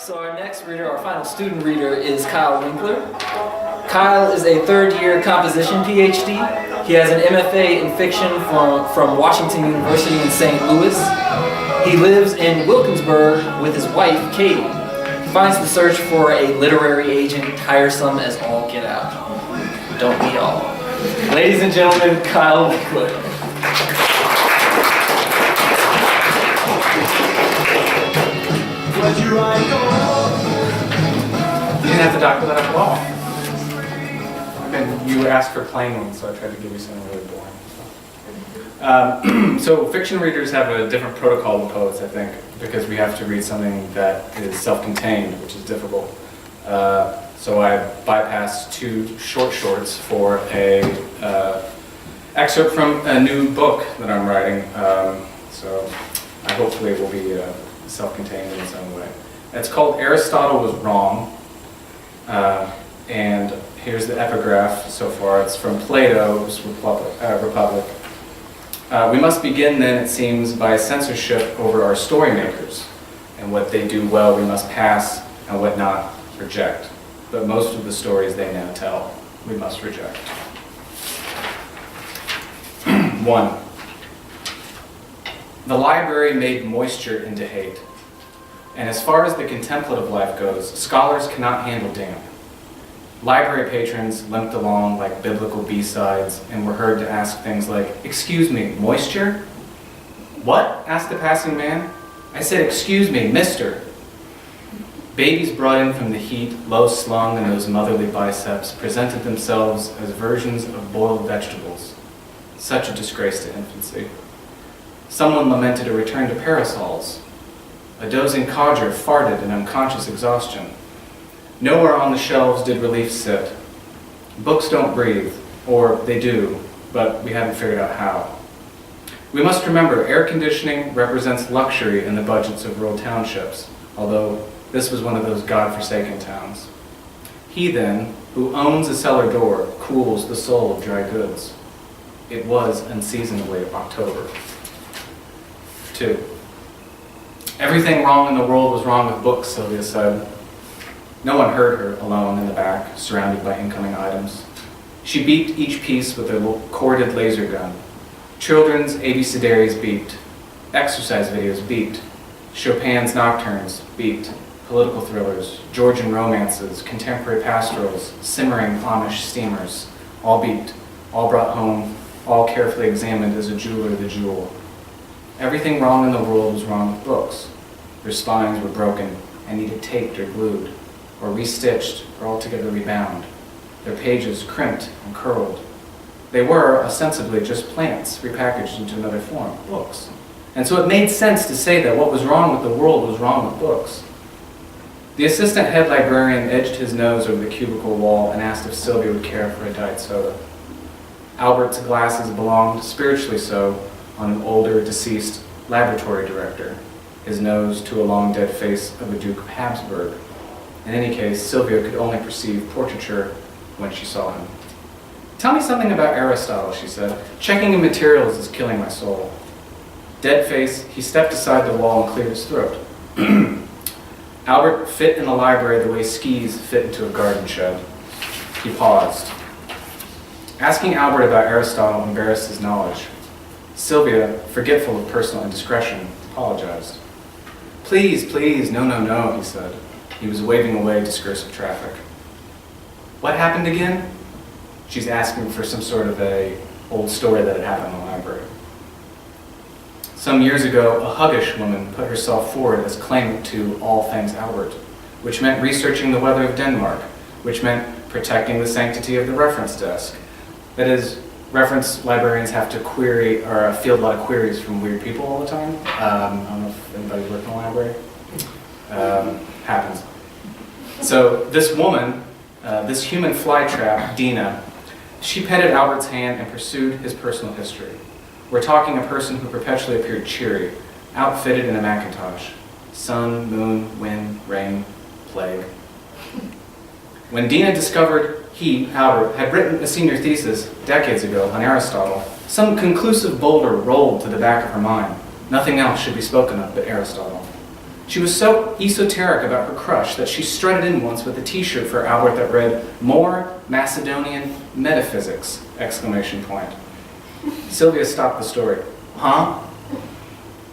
So our next reader, our final student reader, is Kyle Winkler. Kyle is a third-year composition PhD. He has an MFA in fiction from Washington University in St. Louis. He lives in Wilkinsburg with his wife, Katie. He finds the search for a literary agent tiresome as all get out. Don't we all? Ladies and gentlemen, Kyle Winkler. You didn't have to doctor that up well. And you asked for plain ones, so I tried to give you something really boring. So fiction readers have a different protocol than poets, I think, because we have to read something that is self-contained, which is difficult. So I bypassed two shorts for a excerpt from a new book that I'm writing. So hopefully it will be self-contained in its own way. It's called Aristotle Was Wrong, and here's the epigraph so far. It's from Plato's Republic. We must begin then, it seems, by censorship over our story makers, and what they do well we must pass, and what not reject. But most of the stories they now tell, we must reject. 1. The library made moisture into hate. And as far as the contemplative life goes, scholars cannot handle damp. Library patrons limped along like biblical B-sides and were heard to ask things like, "Excuse me, moisture?" "What?" asked the passing man. "I said, excuse me, mister." Babies brought in from the heat, low slung in those motherly biceps, presented themselves as versions of boiled vegetables. Such a disgrace to infancy. Someone lamented a return to parasols. A dozing codger farted in unconscious exhaustion. Nowhere on the shelves did relief sit. Books don't breathe, or they do, but we haven't figured out how. We must remember air conditioning represents luxury in the budgets of rural townships, although this was one of those God-forsaken towns. He then, who owns a cellar door, cools the soul of dry goods. It was unseasonably October. 2. Everything wrong in the world was wrong with books, Sylvia said. No one heard her, alone in the back, surrounded by incoming items. She beeped each piece with a corded laser gun. Children's abecedaries beeped. Exercise videos beeped. Chopin's nocturnes beeped. Political thrillers, Georgian romances, contemporary pastorals, simmering Amish steamers, all beeped, all brought home, all carefully examined as a jeweler the jewel. Everything wrong in the world was wrong with books. Their spines were broken and needed taped or glued, or restitched or altogether rebound. Their pages crimped and curled. They were, ostensibly, just plants repackaged into another form, books. And so it made sense to say that what was wrong with the world was wrong with books. The assistant head librarian edged his nose over the cubicle wall and asked if Sylvia would care for a diet soda. Albert's glasses belonged, spiritually so, on an older, deceased laboratory director, his nose to a long dead face of a Duke of Habsburg. In any case, Sylvia could only perceive portraiture when she saw him. "Tell me something about Aristotle," she said. "Checking in materials is killing my soul." Dead face, he stepped aside the wall and cleared his throat. Albert fit in the library the way skis fit into a garden shed. He paused. Asking Albert about Aristotle embarrassed his knowledge. Sylvia, forgetful of personal indiscretion, apologized. "Please, please, no, no, no," he said. He was waving away discursive traffic. "What happened again?" She's asking for some sort of a old story that had happened in the library. Some years ago, a huggish woman put herself forward as claimant to all things Albert, which meant researching the weather of Denmark, which meant protecting the sanctity of the reference desk. That is, reference librarians have to query or field a lot of queries from weird people all the time. I don't know if anybody's worked in a library. Happens. So this woman, this human flytrap, Dina, she petted Albert's hand and pursued his personal history. We're talking a person who perpetually appeared cheery, outfitted in a Macintosh. Sun, moon, wind, rain, plague. When Dina discovered he, Albert, had written a senior thesis decades ago on Aristotle, some conclusive boulder rolled to the back of her mind. Nothing else should be spoken of but Aristotle. She was so esoteric about her crush that she strutted in once with a t-shirt for Albert that read, "More Macedonian Metaphysics!" exclamation point. Sylvia stopped the story. Huh?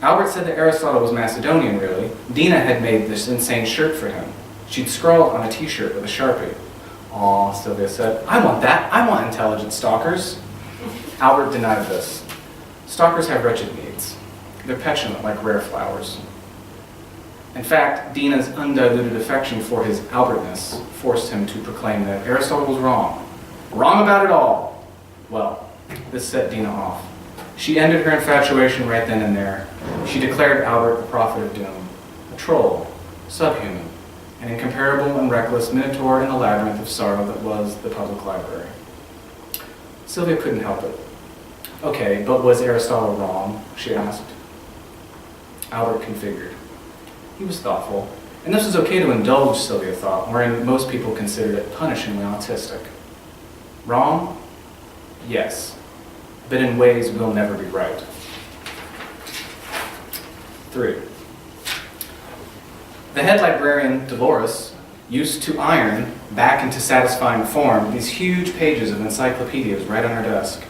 Albert said that Aristotle was Macedonian, really. Dina had made this insane shirt for him. She'd scrawled on a t-shirt with a Sharpie. Aw, Sylvia said, I want that. I want intelligent stalkers. Albert denied this. Stalkers have wretched needs. They're petulant like rare flowers. In fact, Dina's undiluted affection for his Albertness forced him to proclaim that Aristotle was wrong. Wrong about it all. Well, this set Dina off. She ended her infatuation right then and there. She declared Albert a prophet of doom, a troll, subhuman, an incomparable and reckless minotaur in the labyrinth of sorrow that was the public library. Sylvia couldn't help it. Okay, but was Aristotle wrong? She asked. Albert configured. He was thoughtful, and this was okay to indulge, Sylvia thought, wherein most people considered it punishingly autistic. Wrong? Yes, but in ways we'll never be right. 3. The head librarian, Dolores, used to iron back into satisfying form these huge pages of encyclopedias right on her desk.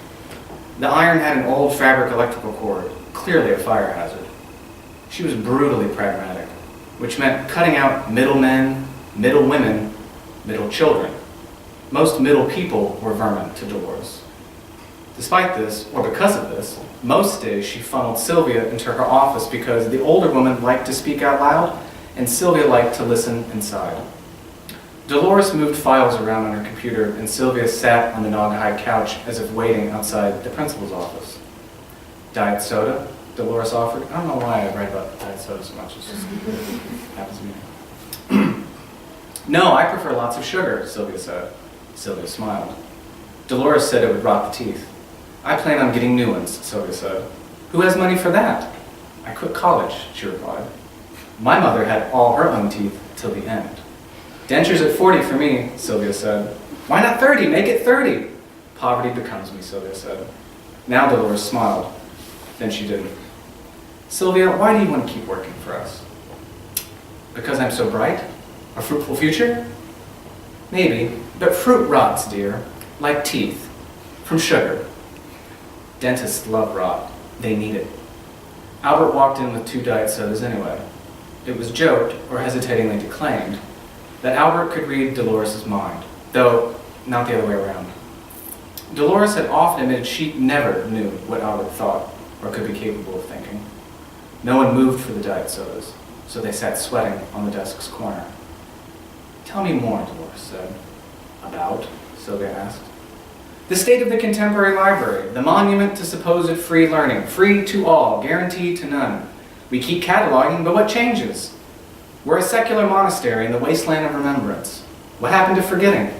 The iron had an old fabric electrical cord, clearly a fire hazard. She was brutally pragmatic, which meant cutting out middlemen, middle women, middle children. Most middle people were vermin to Dolores. Despite this, or because of this, most days she funneled Sylvia into her office because the older woman liked to speak out loud and Sylvia liked to listen inside. Dolores moved files around on her computer and Sylvia sat on the Naugahyde couch as if waiting outside the principal's office. Diet soda? Dolores offered. I don't know why I write about diet soda so much. It just happens to me. No, I prefer lots of sugar, Sylvia said. Sylvia smiled. Dolores said it would rot the teeth. I plan on getting new ones, Sylvia said. Who has money for that? I quit college, she replied. My mother had all her own teeth till the end. Dentures at 40 for me, Sylvia said. Why not 30? Make it 30. Poverty becomes me, Sylvia said. Now Dolores smiled. Then she didn't. Sylvia, why do you want to keep working for us? Because I'm so bright? A fruitful future? Maybe, but fruit rots, dear, like teeth, from sugar. Dentists love rot. They need it. Albert walked in with 2 diet sodas anyway. It was joked, or hesitatingly declaimed, that Albert could read Dolores' mind, though not the other way around. Dolores had often admitted she never knew what Albert thought or could be capable of thinking. No one moved for the diet sodas, so they sat sweating on the desk's corner. Tell me more, Dolores said. About? Sylvia asked. The state of the contemporary library, the monument to supposed free learning, free to all, guaranteed to none. We keep cataloging, but what changes? We're a secular monastery in the wasteland of remembrance. What happened to forgetting?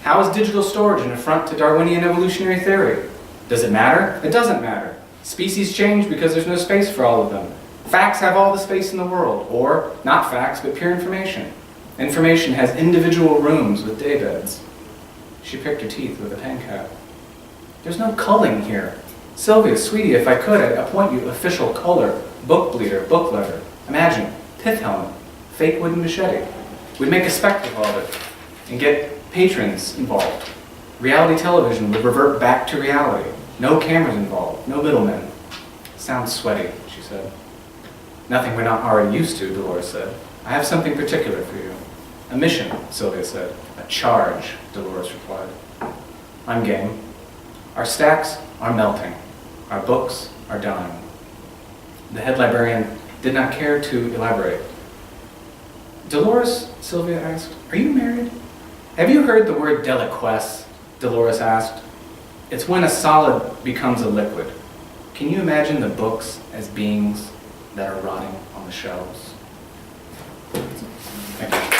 How is digital storage an affront to Darwinian evolutionary theory? Does it matter? It doesn't matter. Species change because there's no space for all of them. Facts have all the space in the world, or not facts, but pure information. Information has individual rooms with daybeds. She picked her teeth with a pen cap. There's no culling here. Sylvia, sweetie, if I could, I'd appoint you official culler, book bleeder, book letter. Imagine, pith helmet, fake wooden machete. We'd make a spectacle of it and get patrons involved. Reality television would revert back to reality. No cameras involved, no middlemen. Sounds sweaty, she said. Nothing we're not already used to, Dolores said. I have something particular for you. A mission, Sylvia said. A charge, Dolores replied. I'm game. Our stacks are melting. Our books are dying. The head librarian did not care to elaborate. Dolores, Sylvia asked, are you married? Have you heard the word deliquesce? Dolores asked. It's when a solid becomes a liquid. Can you imagine the books as beings that are rotting on the shelves? Thank you.